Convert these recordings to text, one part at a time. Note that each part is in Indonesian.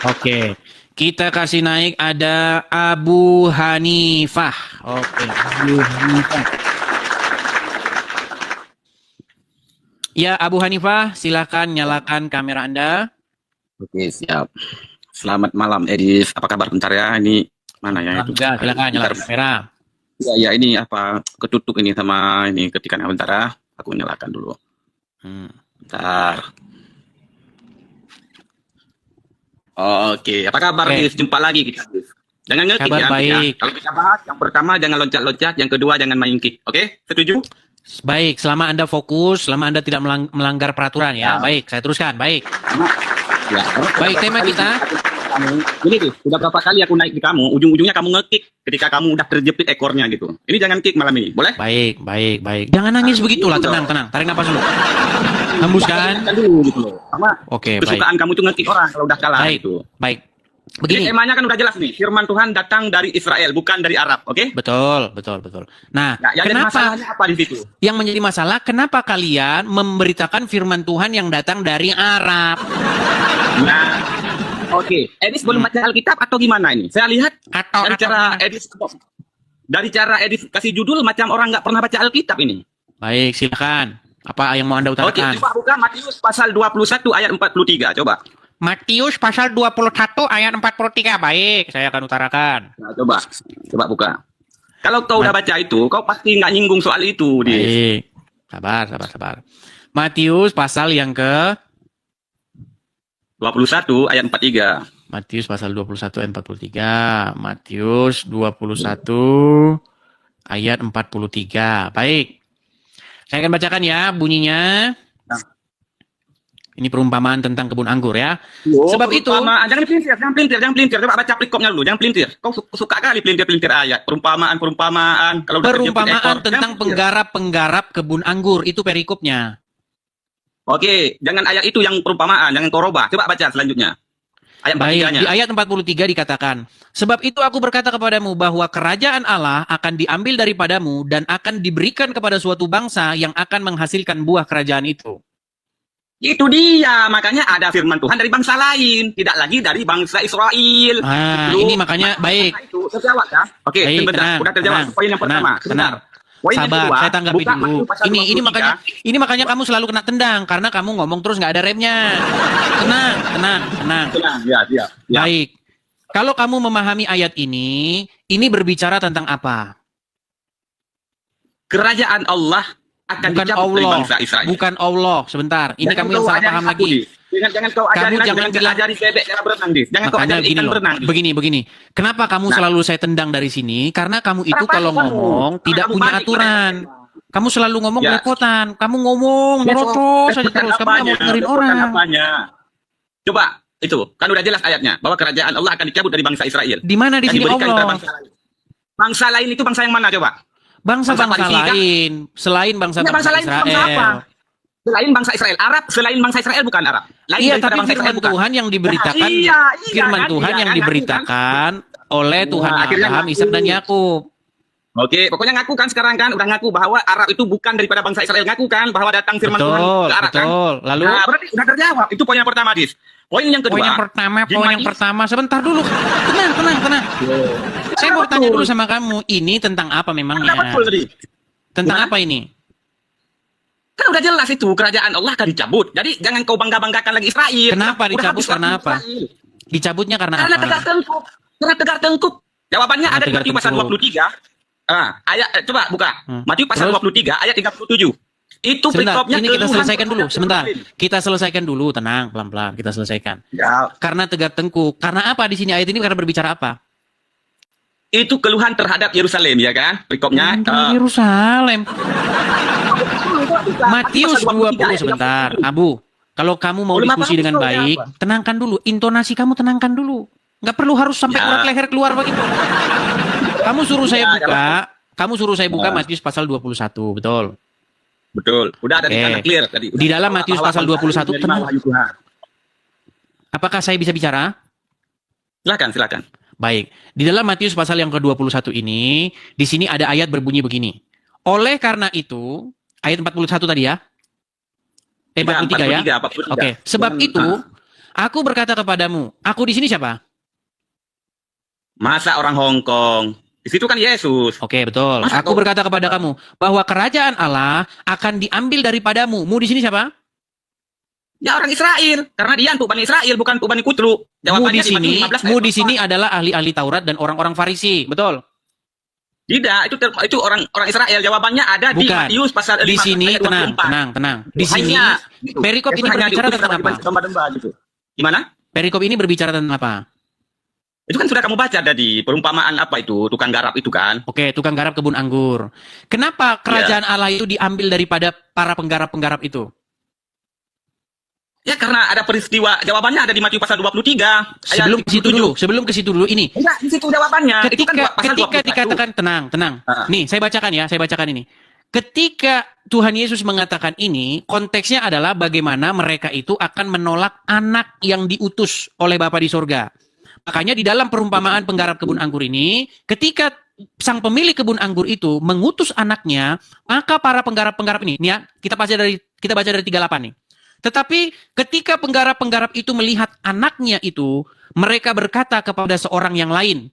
Oke. Kita kasih naik ada Abu Hanifah. Oke, Abu Hanifah. Ya, Abu Hanifah, silakan nyalakan kamera Anda. Oke, siap. Selamat malam, Edis. Apa kabar? Bentar ya, ini mana ya itu? Juga, silakan nyalakan kamera. Ya, ini apa ketutup ini sama ini ketikan bentar ya. Aku nyalakan dulu. Bentar. Oke, apa kabar, Edis? Jumpa lagi kita, Edis. Jangan nge-kick Kabar ya. baik. Kalau kita bahas, yang pertama jangan loncat-loncat, yang kedua jangan main kick. Oke, setuju? Baik, selama Anda fokus, selama Anda tidak melanggar peraturan ya. Baik, saya teruskan. Baik. Ya, Baik, tema kita. Ini tuh, udah berapa kali aku naik di kamu, ujung-ujungnya kamu nge-kick ketika kamu udah terjepit ekornya gitu. Ini jangan kick malam ini, boleh? Baik, baik, baik. Jangan nangis begitulah, tenang, tenang. Tarik nafas dulu. Hembuskan. Dulu gitu loh. Sama Oke, kesukaan baik. kamu tuh nge-kick orang kalau udah kalah Baik, gitu. baik. Begini. Begini. Temanya kan udah jelas nih, firman Tuhan datang dari Israel, bukan dari Arab, oke? Betul, betul, betul. Nah, Nah, yang jadi kenapa masalahnya apa di situ? yang menjadi masalah? Kenapa kalian memberitakan firman Tuhan yang datang dari Arab? Nah, oke. Edis belum baca Alkitab atau gimana ini? Saya lihat Atau dari cara Edis kasih judul macam orang nggak pernah baca Alkitab ini. Baik, silakan. Apa yang mau Anda Oke, utarakan? coba buka Matius pasal 21 ayat 43, coba. Matius pasal 21 ayat 43. Baik, saya akan utarakan. Nah, coba buka. Kalau kau udah baca itu, kau pasti nggak nyinggung soal itu, Dis. Baik. Sabar, sabar, sabar. Matius pasal yang ke 21 ayat 43. Matius pasal 21 ayat 43. Matius 21 ayat 43. Baik. Saya akan bacakan ya bunyinya. Ini perumpamaan tentang kebun anggur ya. Sebab itu, jangan pelintir. Coba baca perikopnya dulu, jangan pelintir. Kau suka kali pelintir ayat. Perumpamaan. Kalau perumpamaan tentang penggarap-penggarap kebun anggur, itu perikopnya. Oke, jangan ayat itu yang perumpamaan, jangan kau robah. Coba baca selanjutnya. Ayat 43-nya. Baik, di ayat 43 dikatakan, sebab itu aku berkata kepadamu bahwa kerajaan Allah akan diambil daripadamu dan akan diberikan kepada suatu bangsa yang akan menghasilkan buah kerajaan itu. Itu dia, makanya ada firman Tuhan dari bangsa lain, tidak lagi dari bangsa Israel. Ini makanya baik. Itu terjawab ya. Oke, baik, sebentar. Udah terjawab. Poin yang pertama. Tenang. Poin yang Sabar, kedua, saya tanggapi dulu. Ini makanya kamu selalu kena tendang karena kamu ngomong terus nggak ada remnya. Tenang. Ya. Baik. Kalau kamu memahami ayat ini berbicara tentang apa? Kerajaan Allah akan bukan dicabut dari bangsa Israel. Bukan Allah. Sebentar. Ini kamu yang salah paham lagi. Jangan kau ajari, jangan ajari bebek cara berenang, Dis. Jangan kau ajari ikan berenang. Begini. Kenapa kamu selalu saya tendang dari sini? Karena kamu itu kalau ngomong tidak punya aturan. Kamu selalu ngomong belepotan. Kamu ngomong merocos saja terus. Kamu nggak mau dengerin orang. Coba, itu kan udah jelas ayatnya bahwa kerajaan Allah akan dicabut dari bangsa Israel. Di mana di sini Allah? Bangsa lain itu bangsa yang mana coba? Bangsa-bangsa lain, selain bangsa-bangsa Israel. Selain bangsa Israel, Arab, selain bangsa Israel bukan Arab. Iya, tapi firman Tuhan yang diberitakan, firman Tuhan yang diberitakan oleh Tuhan Abraham, Ishak dan Yakub. Oke, pokoknya ngaku kan sekarang kan, udah ngaku bahwa Arab itu bukan daripada bangsa Israel, ngaku kan bahwa datang firman Tuhan ke Arab kan. Betul. Lalu berarti udah terjawab. Itu poin yang pertama, Dis. Poin yang kedua. Poin yang pertama. Sebentar dulu. Tenang. Saya mau tanya dulu sama kamu, ini tentang apa memangnya? Tentang apa ini? Kan udah jelas itu, kerajaan Allah akan dicabut. Jadi jangan kau bangga-banggakan lagi Israel. Kenapa dicabut? Karena apa? Dicabutnya karena apa? Karena tegak tengkuk. Jawabannya ada di Matius pasal 23. Ayat coba buka. Matius pasal 23 ayat 37. Itu perikopnya. Ini kita selesaikan dulu. Sebentar. Kita selesaikan dulu, tenang, pelan-pelan kita selesaikan. Ya. Karena tegak tengkuk. Karena apa di sini ayat ini karena berbicara apa? Itu keluhan terhadap Yerusalem ya kan? Perikopnya Yerusalem. Matius 20 sebentar. Abu, kalau kamu mau diskusi dengan baik, tenangkan dulu. Intonasi kamu tenangkan dulu. Nggak perlu harus sampai urat leher keluar begitu. Kamu suruh saya buka Matius pasal 21, betul? Betul. Udah ada di sana clear tadi. Di dalam Matius pasal 21 tenang. Apakah saya bisa bicara? Silakan. Baik. Di dalam Matius pasal yang ke-21 ini, di sini ada ayat berbunyi begini. Oleh karena itu, ayat 41 tadi ya? 43 ya? Oke. Sebab itu, Aku berkata kepadamu, aku di sini siapa? Masa orang Hong Kong? Di situ kan Yesus. Oke, betul. Masa Aku kau- berkata kepada kamu bahwa kerajaan Allah akan diambil daripadamu. Mu di sini siapa? Ya orang Israel, karena dia untuk Bani Israel, bukan untuk Bani Kutlu. Mu Jawabannya di sini, Matius 15 mu ayat di sini 4. adalah ahli-ahli Taurat dan orang-orang Farisi, betul? Tidak, itu orang Israel. Jawabannya ada di Bukan. Matius pasal 15 Di sini ayat tenang. Di sini Hanya, gitu. perikop Yesus ini hanya berbicara diutus tentang sebagai apa? domba-domba gitu. Gimana? Perikop ini berbicara tentang apa? Itu kan sudah kamu baca tadi, perumpamaan apa itu, tukang garap itu kan. Oke, tukang garap kebun anggur. Kenapa kerajaan Allah itu diambil daripada para penggarap-penggarap itu? Ya karena ada peristiwa, jawabannya ada di Matius pasal 23. Sebelum ke situ dulu ini. Enggak, di situ jawabannya. Itu kan pasal Ketika 21. dikatakan tenang. Nih, saya bacakan ini. Ketika Tuhan Yesus mengatakan ini, konteksnya adalah bagaimana mereka itu akan menolak anak yang diutus oleh Bapa di sorga. Makanya di dalam perumpamaan penggarap kebun anggur ini, ketika sang pemilik kebun anggur itu mengutus anaknya, maka para penggarap-penggarap ini, nih ya, kita baca dari 38 nih. Tetapi ketika penggarap-penggarap itu melihat anaknya itu, mereka berkata kepada seorang yang lain,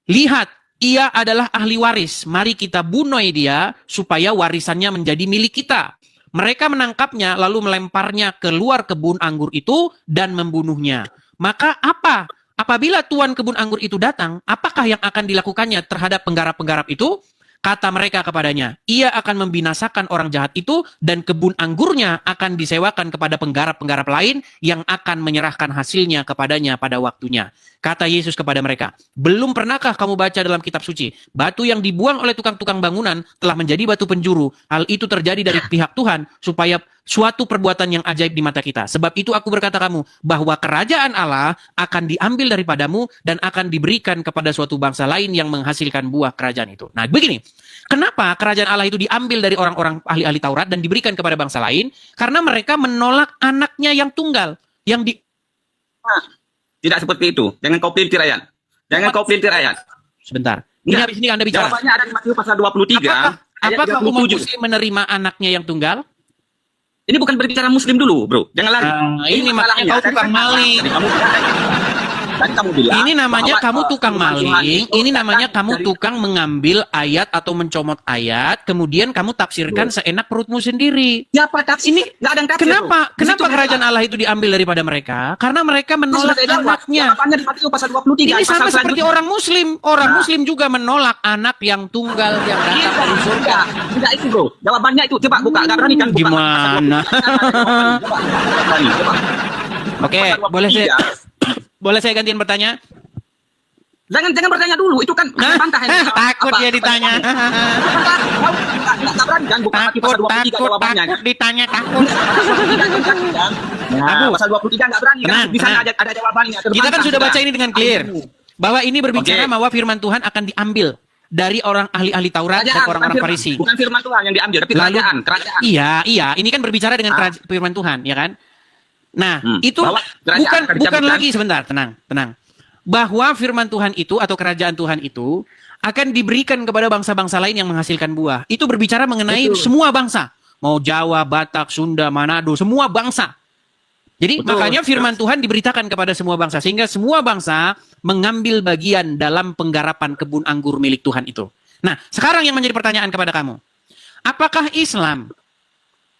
lihat, ia adalah ahli waris. Mari kita bunuh dia supaya warisannya menjadi milik kita. Mereka menangkapnya lalu melemparnya keluar kebun anggur itu dan membunuhnya. Maka apa? Apabila tuan kebun anggur itu datang, apakah yang akan dilakukannya terhadap penggarap-penggarap itu? Kata mereka kepadanya, ia akan membinasakan orang jahat itu dan kebun anggurnya akan disewakan kepada penggarap-penggarap lain yang akan menyerahkan hasilnya kepadanya pada waktunya. Kata Yesus kepada mereka, belum pernahkah kamu baca dalam kitab suci, batu yang dibuang oleh tukang-tukang bangunan telah menjadi batu penjuru. Hal itu terjadi dari pihak Tuhan supaya suatu perbuatan yang ajaib di mata kita. Sebab itu aku berkata kamu, bahwa kerajaan Allah akan diambil daripadamu dan akan diberikan kepada suatu bangsa lain yang menghasilkan buah kerajaan itu. Nah, begini. Kenapa kerajaan Allah itu diambil dari orang-orang ahli-ahli Taurat dan diberikan kepada bangsa lain? Karena mereka menolak anaknya yang tunggal. Tidak seperti itu. Jangan kau pelintir ayat. Sebentar. Ini habis ini Anda bicara. Jawabannya ada di Matius pasal 23. Apakah umat muslim menerima anaknya yang tunggal? Ini bukan berbicara muslim dulu, bro. Jangan lari. Ini makanya kau tukang maling. Tadi kamu bilang. Ini namanya kamu tukang maling. Ini namanya kamu tukang mengambil ayat atau mencomot ayat, kemudian kamu tafsirkan seenak perutmu sendiri. Siapa tafsir? Ini nggak ada yang tafsir. Kenapa kerajaan Allah itu diambil daripada mereka? Karena mereka menolak anaknya. Jawabannya di Matius pasal 23. Ini sama seperti orang Muslim. Orang Muslim juga menolak anak yang tunggal yang datang dari surga. Tidak itu, bro. Jawabannya itu. Coba buka. Nggak berani kan? Gimana? Oke, boleh saya gantiin bertanya? Jangan bertanya dulu. Itu kan bantah. Takut dia ditanya. Takut ditanya, takut. Pasal 23 nggak berani. Bisa ada jawabannya. Kita kan sudah baca ini dengan clear. Bahwa ini berbicara bahwa firman Tuhan akan diambil dari orang ahli-ahli Taurat dan orang-orang Farisi. Bukan firman Tuhan yang diambil, tapi kerajaan. Iya. Ini kan berbicara dengan firman Tuhan, ya kan? Nah, itu bukan lagi, sebentar, tenang. Bahwa firman Tuhan itu atau kerajaan Tuhan itu akan diberikan kepada bangsa-bangsa lain yang menghasilkan buah. Itu berbicara mengenai semua bangsa. Mau Jawa, Batak, Sunda, Manado, semua bangsa. Jadi makanya firman Tuhan diberitakan kepada semua bangsa. Sehingga semua bangsa mengambil bagian dalam penggarapan kebun anggur milik Tuhan itu. Nah, sekarang yang menjadi pertanyaan kepada kamu. Apakah Islam?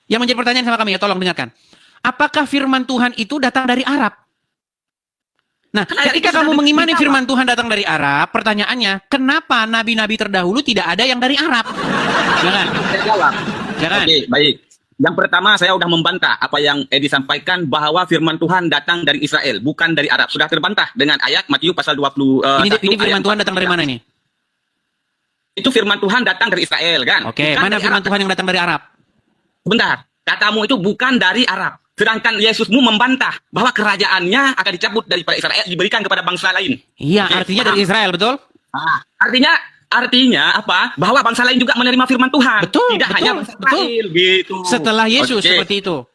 Yang menjadi pertanyaan sama kami, ya tolong dengarkan. Apakah firman Tuhan itu datang dari Arab? Nah, ketika kamu mengimani firman Tuhan datang dari Arab, pertanyaannya, kenapa nabi-nabi terdahulu tidak ada yang dari Arab? Jangan. Oke, baik. Yang pertama, saya sudah membantah apa yang Edi sampaikan bahwa firman Tuhan datang dari Israel, bukan dari Arab. Sudah terbantah dengan ayat Matius pasal 20. Ini firman Tuhan datang dari mana ini? Itu firman Tuhan datang dari Israel, kan? Oke, mana firman Tuhan yang datang dari Arab? Sebentar, katamu itu bukan dari Arab. Sedangkan Yesusmu membantah bahwa kerajaannya akan dicabut daripada Israel, diberikan kepada bangsa lain. Iya, artinya dari Israel, betul? Artinya apa? Bahwa bangsa lain juga menerima firman Tuhan. Tidak hanya bangsa Israel, gitu. Setelah Yesus seperti itu.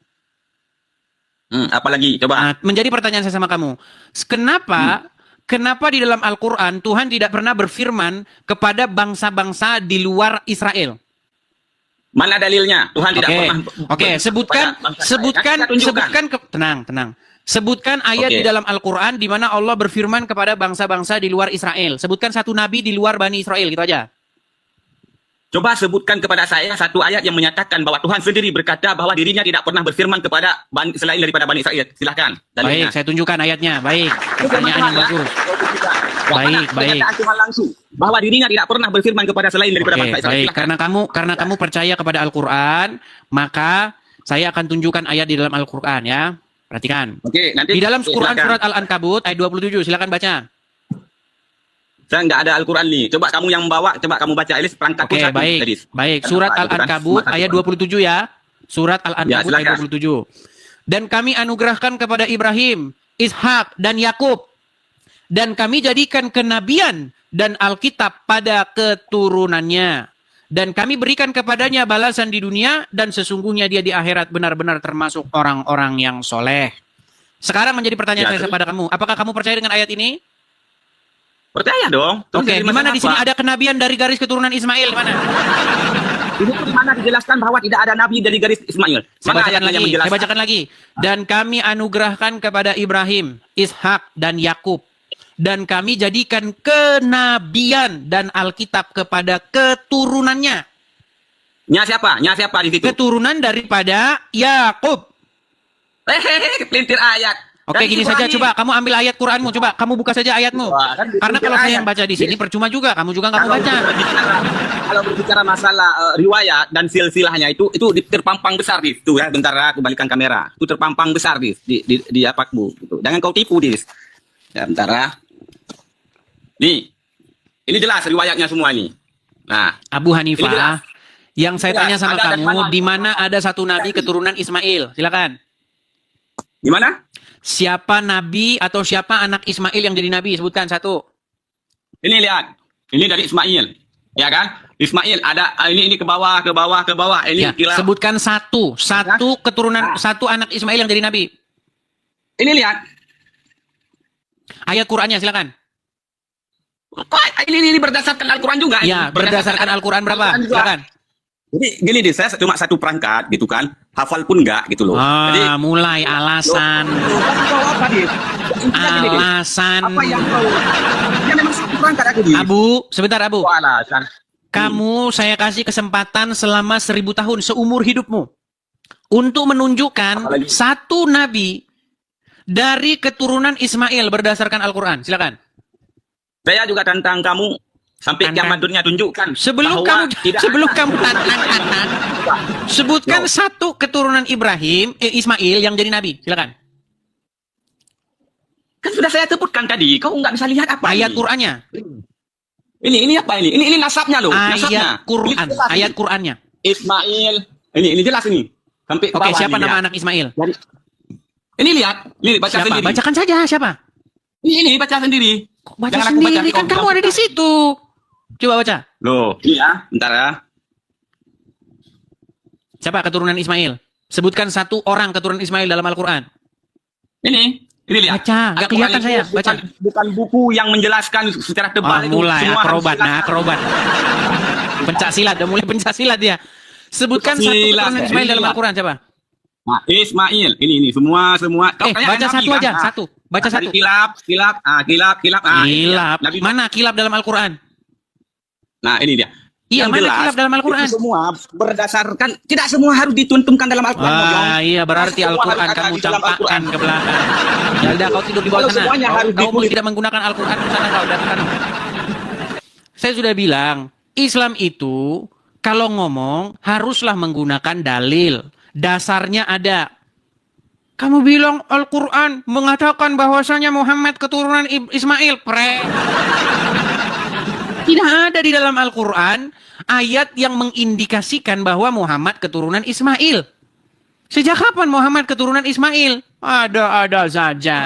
Apalagi, coba. Nah, menjadi pertanyaan saya sama kamu. Kenapa di dalam Al-Quran Tuhan tidak pernah berfirman kepada bangsa-bangsa di luar Israel? Mana dalilnya? Tuhan tidak pernah. Sebutkan. Tenang. Sebutkan ayat Oke. di dalam Al-Quran di mana Allah berfirman kepada bangsa-bangsa di luar Israel. Sebutkan satu nabi di luar Bani Israel, gitu aja. Coba sebutkan kepada saya satu ayat yang menyatakan bahwa Tuhan sendiri berkata bahwa dirinya tidak pernah berfirman kepada selain daripada Bani Israel. Silahkan. Baik, saya tunjukkan ayatnya. Baik, pertanyaan yang bagus. Baik, baik. Tuhan langsung bahwa dirinya tidak pernah berfirman kepada selain daripada Oke, bangsa Israel. baik. Silahkan. Karena kamu percaya kepada Al-Quran, maka saya akan tunjukkan ayat di dalam Al-Quran ya. Perhatikan. Oke, nanti Di dalam Quran silakan. surat Al-Ankabut ayat 27, silakan baca. Saya nggak ada Al-Quran nih. Coba kamu yang bawa, coba kamu baca. Elis perangkat Oke, baik. tadi. Baik, surat Al-Ankabut ayat 27 ya. Surat Al-Ankabut Ya, ayat 27. Dan kami anugerahkan kepada Ibrahim, Ishak dan Yakub. Dan kami jadikan kenabian dan Alkitab pada keturunannya. Dan kami berikan kepadanya balasan di dunia dan sesungguhnya dia di akhirat benar-benar termasuk orang-orang yang soleh. Sekarang menjadi pertanyaan saya kepada kamu. Apakah kamu percaya dengan ayat ini? Percaya dong. Terus Oke, jadi di mana masalah di sini apa? ada kenabian dari garis keturunan Ismail? Mana? Ini tuh di mana dijelaskan bahwa tidak ada nabi dari garis Ismail. Saya Mana bacakan ayatnya yang lagi. menjelaskan? Saya bacakan lagi. Dan kami anugerahkan kepada Ibrahim, Ishak dan Yakub. Dan kami jadikan kenabian dan Alkitab kepada keturunannya. Nya siapa? Nya siapa di situ? Keturunan daripada Yakub. Pelintir ayat. Oke, Dan gini saja, dikurangi. coba kamu ambil ayat Quranmu, coba kamu buka saja ayatmu. Wah, kan Karena dipelintir kalau saya ayat. yang baca di sini percuma juga, kamu juga nggak mau baca. Kalau berbicara masalah riwayat dan silsilahnya itu terpampang besar di itu ya. Bentar aku balikan kamera. Itu terpampang besar di apakmu. Gitu. Jangan kau tipu dis. Ya bentar ya. Nih, ini jelas riwayatnya semua ini. Nah, Abu Ini Hanifah, jelas. yang saya tanya sama Ada dari kamu, mana? di mana ada satu nabi keturunan Ismail? Silakan. gimana? Siapa nabi atau siapa anak Ismail yang jadi nabi? Sebutkan satu. Ini lihat. Ini dari Ismail. Ya kan? Ismail ada ini ke bawah, ke bawah, ke bawah. Ini Ya, kila. sebutkan satu keturunan, satu anak Ismail yang jadi nabi. Ini lihat. Ayat Qurannya silakan. Kok ini berdasarkan Al-Quran juga? Ya, berdasarkan Al-Quran berapa? Al-Quran juga. Silakan. Jadi gini deh, saya cuma satu perangkat gitu kan, hafal pun enggak gitu loh. Jadi Mulai alasan. apa dia? Alasan. Apa yang kau? Ya memang satu perangkat aku dia. Abu, sebentar Abu. Oh, alasan. Kamu saya kasih kesempatan selama 1000 tahun seumur hidupmu untuk menunjukkan Apalagi? satu nabi dari keturunan Ismail berdasarkan Al-Quran. Silakan. Saya juga tantang kamu sampai Tantang. kiamat dunia tunjukkan Sebelum bahwa kamu tantang, sebutkan satu keturunan Ismail yang jadi nabi. Silakan. kan sudah saya sebutkan tadi. Kau nggak bisa lihat apa Ayat ini? Qurannya. Ini apa ini? Ini nasabnya loh. nasabnya. Ayat Quran. Ini jelas Ayat ini. Qurannya. Ismail. Ini jelas ini. Sampai ke Oke, bawah siapa ini, nama lihat. anak Ismail? Jadi, ini lihat. Ini baca Siapa? sendiri. Bacakan saja siapa? Ini baca sendiri. Kok baca Jangan aku sendiri? baca, Kan kamu ada di situ. Coba baca. Loh, ini ya. Bentar ya. Siapa keturunan Ismail? Sebutkan satu orang keturunan Ismail dalam Al-Quran. Ini lihat. Baca, nggak Al-Quran kelihatan itu saya. Baca. Bukan buku yang menjelaskan secara tebal itu. Mulai Semua akrobat, harus nah akrobat. Pencak silat, udah mulai pencak silat dia. Sebutkan Pencak satu silat, keturunan ya. Ismail Ini dalam lihat. Al-Quran, coba. Nah, Ismail. Ini semua. Kau tanya Baca Nabi, satu kan? aja, Nah, satu. Baca tadi satu. Kilap. Kilap. Nabi. Mana kilap dalam Al-Quran? Nah, ini dia. Iya, Yang mana jelas, kilap dalam Al-Quran? itu semua berdasarkan, tidak semua harus dituntunkan dalam Al-Quran. Wah, iya berarti Semua Al-Quran harus ada kamu di dalam campakkan Al-Quran. ke belakang. Ya udah, kau tidur di bawah Kalau sana. semuanya harus Kau ditulis. tidak menggunakan Al-Quran di sana, kau dari sana. Saya sudah bilang, Islam itu kalau ngomong haruslah menggunakan dalil. Dasarnya ada. Kamu bilang Al-Quran mengatakan bahwasanya Muhammad keturunan Ismail. Tidak ada di dalam Al-Quran ayat yang mengindikasikan bahwa Muhammad keturunan Ismail. Sejak kapan Muhammad keturunan Ismail? Ada-ada saja.